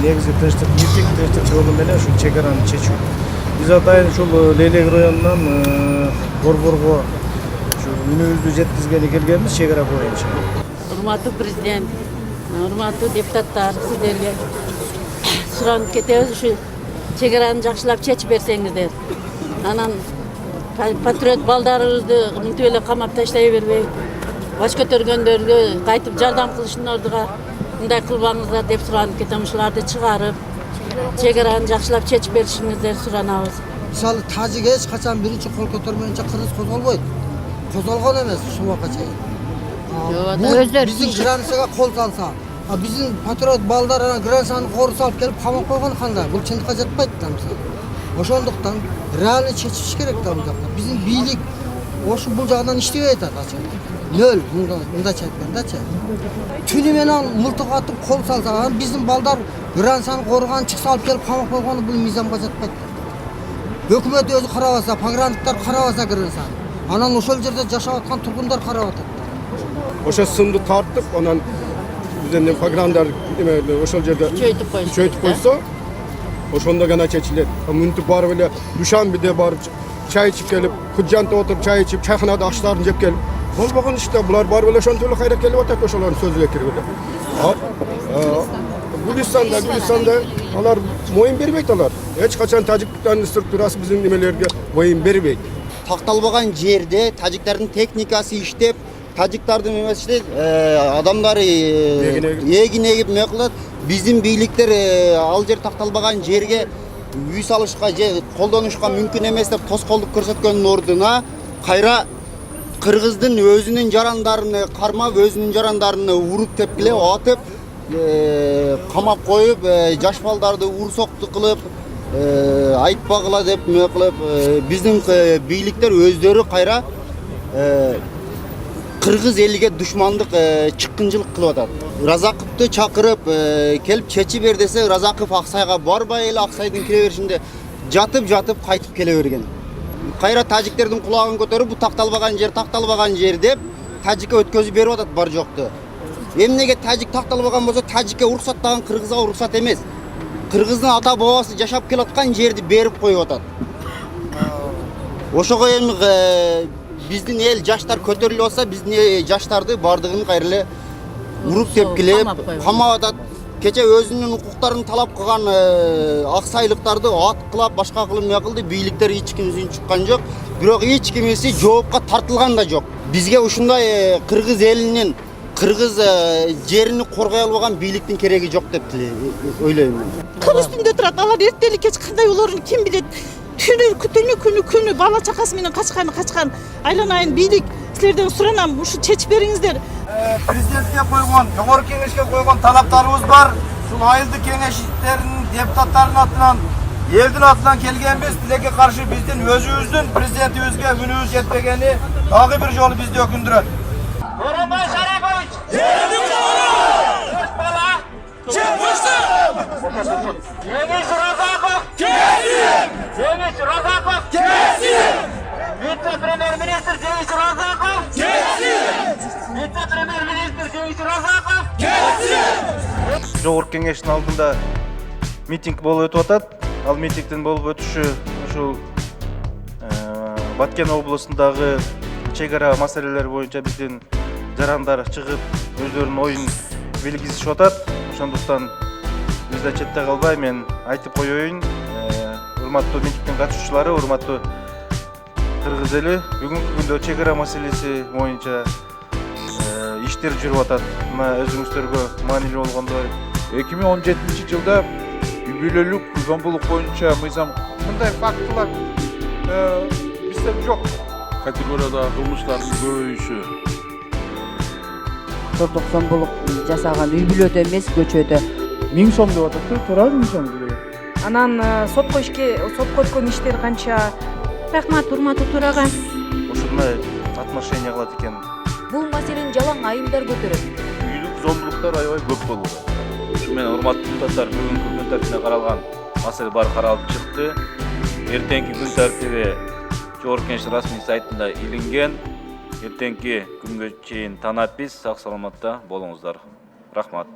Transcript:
негизги тынчтык митинг тынчтык жолу менен ушул чек араны чечүү. Биз атайын ушул Лейлек районунан борборго үнүбүздү жеткизгени келгенбиз чек ара боюнча. Урматтуу президент, урматтуу депутаттар, сиздерге суранып кетебиз, ушу чек араны жакшылап чечип берсеңиздер. Анан патриот балдарыбызды мынтип эле камап таштай бербей, баш көтөргөндөргө кайтып жардам кылышыңарга мындай кылбаңыздар деп суранып кетем. Ушуларды чыгарып, чек араны жакшылап чечип беришиңиздер суранабыз. Мисалы тажик эч качан биринчи кол көтөрмөйүнчө кыргыз козголбойт. Козголгон эмес ушул убакка чейин. Биздин границага кол салса, биздин патриот балдар анан границаны кору салып келип камап койгон кандай? Бул чындыкка жатпайт да мисалы. Ошондуктан реально чечиш керек да бул жакта. Биздин бийлик ошу бул жагынан иштебей атат ачык. Нөл, мындайча айткандачы. Түнү менен мылтык атып кол салса, анан биздин балдар границаны корган чыкса алып келип камап койгону бул мыйзамга жатпайт. Өкмөт өзү карабаса, погранниктер карабаса границаны. Анан ошол жерде жашап аткан тургундар карап атат. Ошо сымды тартып, анан бизден пограндар ошол жерде күчөйтүп койсо, ошондо гана чечилет. Мынтип барып эле Душанбеде барып чай ичип келип, Куджанта отуруп чай ичип, чайханада аштарын жеп келип, болбогон иште булар барып эле ошентип эле кайра келип атат ошолордун сөзүгө кирип эле. Гүлистанда алар моюн бербейт алар. Эч качан Тажикстандын структурасы биздин немелерге моюн бербейт. Такталбаган жерде тажиктардын техникасы иштеп, тажиктардын эмеси адамдары эгин эгип эме кылат. Биздин бийликтер ал жер такталбаган жерге үй салышка же колдонушка мүмкүн эмес деп тоскоолдук көрсөткөндүн ордуна кайра кыргыздын өзүнүн жарандарын кармап, өзүнүн жарандарын уруп тепкилеп атып, камап коюп, жаш балдарды урсокту кылып, айтпагыла деп эме кылып, биздин бийликтер өздөрү кайра кыргыз элиге душмандык чыккынчылык кылып атат. Разаковду чакырып келип чечип бер десе, Разаков Аксайга барбай эле Аксайдын кире беришинде жатып кайтып келе берген. Кайра тажиктердин кулагын көтөрүп, бу такталбаган жер деп тажикке өткөзүп берип атат бар жокту. Эмнеге тажик такталбаган болсо, тажикке уруксаттаган кыргызга уруксат эмес. Кыргыздын ата бабасы жашап келаткан жерди берип коюп атат. Ошого эми биздин эл жаштар көтөрүлүп алса, биздин жаштарды бардыгын кайра эле уруп тепкилеп, камап атат. Кече өзүнүн укуктарын талап кылган аксайлыктарды аткылап, башка кылып эме кылды, бийликтер эч кимисин чуккан жок, бирок эч кимиси жоопка тартылган да жок. Бизге ушундай кыргыз элинин, кыргыз жерини коргой албаган бийликтин кереги жок деп ойлойм. Кыл үстүндө турат, алар эртели кеч кандай болорун ким билет. Күнү бала чакасы менен качкан айланайын бийлик силерден суранам, ушу чечип бериңиздер. Президентке койгон, жогорку кеңешке койгон талаптарыбыз бар. Ушул айылдык кеңештердин депутаттарынын атынан, элдин атынан келгенбиз. Тилекке каршы биздин өзүбүздүн президентибизге үнүбүз жетпегени дагы бир жолу бизди өкүндүрөт. Боронбай Шарапович! Жердик бала! Жеңиш Разаков! Жеңиш Разаков! Вице-премьер-министр Жеңиш Разаков! Вице-премьер-министр Жеңиш Разаков! Жогорку кеңештин алдында митинг болуп өтүп атат. Ал митингдин болуп өтүшү ушул Баткен облусундагы чек ара маселелери боюнча биздин жарандар чыгып өздөрүнүн оюн белгизишип атат. Ошондуктан биз да четте калбай мен айтып коеюн. Урматтуу митингдин катышуучулары, урматтуу кыргыз эли, бүгүнкү күндө чек ара маселеси боюнча иштер жүрүп атат. Мына өзүңүздөргө маанилүү болгондой 2017-жылда үй бүлөлүк зомбулук боюнча мыйзам мындай фактылар бизде жок. Категорияда кылмыштардын көбөйүшү. Топтук зомбулук жасаган үй бүлөдө эмес, көчөдө. 1000 сом деп атат, туура 1000 сом. Анан сотко өткөн иштер канча? Рахмат, урматтуу төрага. Ушундай отношение кылат экен. Бул маселени жалаң айымдар көтөрөт. Үйлүк зомбулуктар аябай көп болууда. Ушу менен урматтуу депутаттар, бүгүнкү күн тартибине каралган маселе бар каралып чыкты. Эртеңки күн тартиби Жогорку Кеңеш расмий сайтында илинген. Эртеңки күнгө чейин таанап биз сак саламатта болуңуздар. Рахмат.